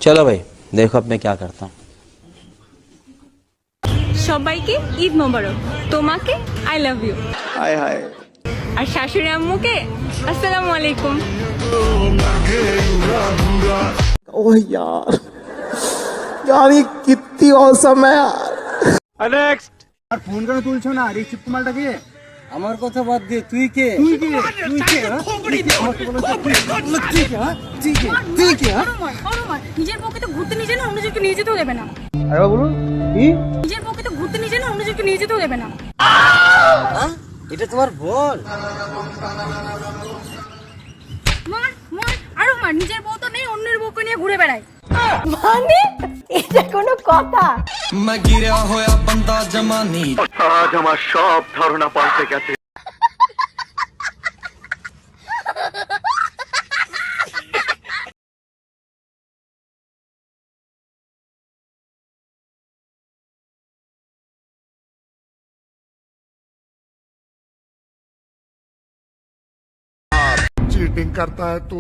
चलो भाई देखो अब मैं क्या करता हूँ। সবাইকে ঈদ মোবারক, তোমাকে আই লাভ ইউ, हाय हाय আর শাশুড়ি আম্মুকে আসসালামু আলাইকুম। ओह यार यार ये कितनी औसम है यार। नेक्स्ट। আর ফোন কেন তুলছো না? আর এই চিপকু মালটাকে আমার কথা বাদ দে, তুই কে? তুই কে? তুই কে? নিজের পক্ষে তো ঘুরতে নিয়ে না, অন্যজনকে নিয়ে যেতেও দেবে না। আরে বলুন কি? নিজের পক্ষে তো ঘুরতে নিয়ে না, অন্যজনকে নিয়ে যেতেও দেবে না। এটা তোমার বল? মার মার আরো মার, নিজের বউ তো নেই, অন্যের বউকে নিয়ে ঘুরে বেড়ায়। মানে এটা কোনো কথা? मैं गिरा होया बंदा जमानी आज हमार सब धारणा पाल्टे गेছে। चीटिंग करता है तू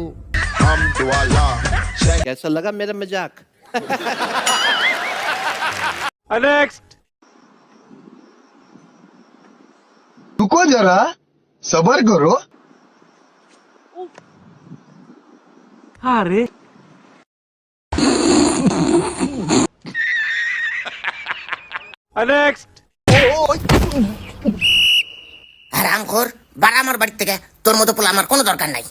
हम दुआला। कैसा लगा मेरा मजाक? नेक्स्ट। रुको जरा सबर करो। अरे नेक्स्ट। হারামখোর, বাড়া আমার বাড়ি থেকে। তোর মতো পোলা আমার কোনো দরকার নাই।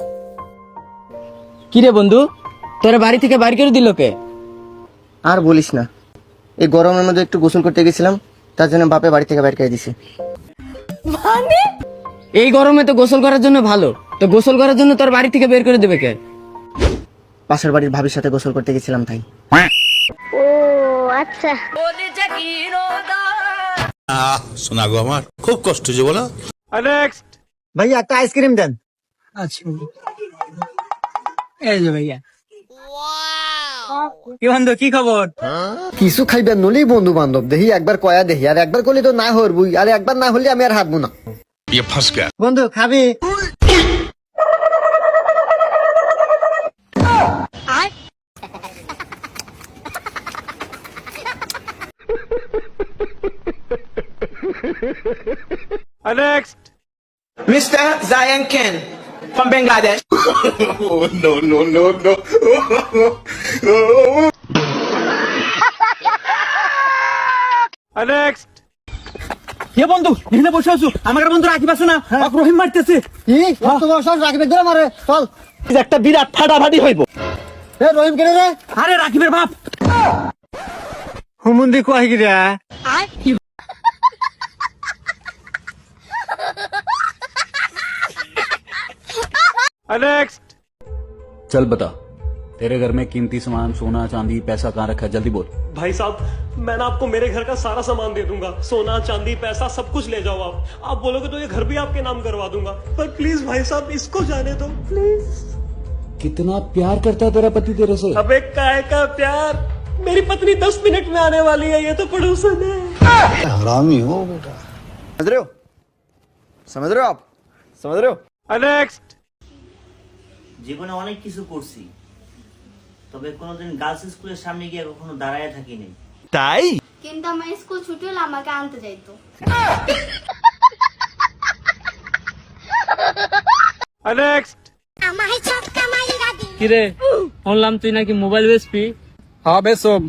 কি রে বন্ধু, তোর বাড়ি থেকে বাইর করে দিল কে? আর বলিস না, এই গরমের মধ্যে একটু গোসল করতে গেছিলাম, তার জন্য বাপে বাড়ি থেকে বাইর করে দিছে। মানে এই গরমে তো গোসল করার জন্য ভালো, তো গোসল করার জন্য তোর বাড়ি থেকে বের করে দেবে কে? পাশের বাড়ির ভাবির সাথে গোসল করতে গেছিলাম তাই। ও আচ্ছা। শোনা গো আমার খুব কষ্ট যে বলো। नेक्स्ट। ভাইয়া একটা আইসক্রিম দেন। আচ্ছা এই যে ভাইয়া। কি বন্ধু, কি খবর? কিছু খাইবেন নলি বন্ধু বান্ধব দেখি একবার কয়া দেখি, আর একবার করলে তো না হরবুই, আর একবার না হলে আমি আর হাঁটবো না। ये फंस गया। বন্ধু খাবি? Next. Mr. Zion Ken from Bangladesh. No no no no। Next. কে বন্ধু এখানে বসে আছো? আমার বন্ধু রাকিব আছে না, রহিম মারতেছে। কি তোমার সব রাকিবের ধরে মারে? চল একটা বিরাট ফাটাফাটি হইব। এ রহিম কেন রে? আরে রাকিবের বাপ হুমুন্দি কয় কি রে? नेक्स्ट। चल बता, तेरे घर में कीमती सामान सोना चांदी पैसा कहाँ रखा है, जल्दी बोल। भाई साहब, मैं ना आपको मेरे घर का सारा सामान दे दूंगा, सोना चांदी पैसा सब कुछ ले जाओ आप बोलोगे तो ये घर भी आपके नाम करवा दूंगा, पर प्लीज भाई साहब इसको जाने दो प्लीज। कितना प्यार करता है तेरा पति तेरे से? अबे काय का प्यार, मेरी पत्नी 10 मिनट में आने वाली है, ये तो पड़ोसन है। हरामी हो बेटा। समझ रहे हो? समझ रहे हो आप? समझ रहे हो? नेक्स्ट। জীবনে অনেক কিছু করছি, তবে কোনোদিন গার্লস স্কুলের সামনে গিয়ে কখনো দাঁড়ায় থাকিনি। তাই কিন্তু আমার স্কুল ছুটি হলে আমাকে আনতে যাইতো। नेक्स्ट। কি রে, শুনলাম তুই নাকি মোবাইল বেচবি? হ্যাঁ বেসম।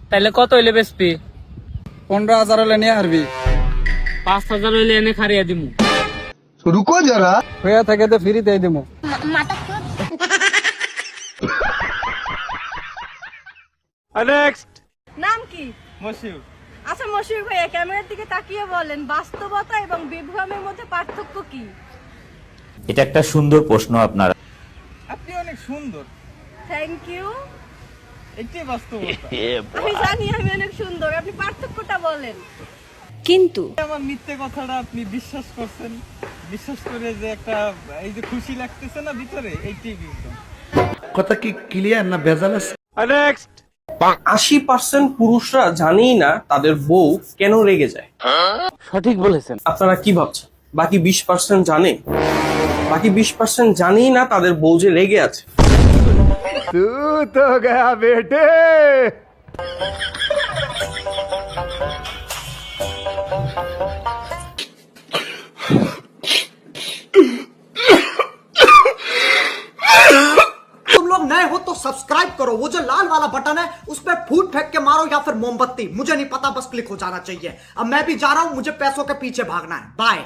তাইলে কত হইলে বেচবি? 15,000 হলে নিয়ে আসবি। 5,000 হইলে এনে খারিয়া দিমু। रुको जरा। হয়ে থাকে তো ফ্রিতে দেবো। नेक्स्ट। নাম কি? মশিউ। আচ্ছা মশিউর ভাইয়া, ক্যামেরার দিকে তাকিয়ে বলেন, বাস্তবতা এবং বিভ্রমের মধ্যে পার্থক্য কি? এটা একটা সুন্দর প্রশ্ন আপনার। আপনি অনেক সুন্দর। Thank you. এটাই বাস্তবতা। আমি জানি আমি অনেক সুন্দর, আপনি পার্থক্যটা বলেন। কিন্তু আমার মিথ্যে কথাটা আপনি বিশ্বাস করছেন, বিশ্বাস করে যে একটা এই যে খুশি লাগতেছে না ভিতরে, এইটাই কিন্তু কথা কি ক্লিয়ার না ভেজাল আছে? नेक्स्ट। 80% পুরুষরা জানেই না তাদের বউ কেন রেগে যায়। সঠিক বলেছেন। আপনারা কি ভাবছেন বাকি 20% জানে? বাকি 20% জানেই না তাদের বউ যে রেগে আছে। तू तो गया बेटे। तुम लोग नए हो तो सब्सक्राइब करो, वो जो लाल वाला बटन है उस पर फूट फेंक के मारो या फिर मोमबत्ती, मुझे नहीं पता, बस क्लिक हो जाना चाहिए। अब मैं भी जा रहा हूं, मुझे पैसों के पीछे भागना है। बाय।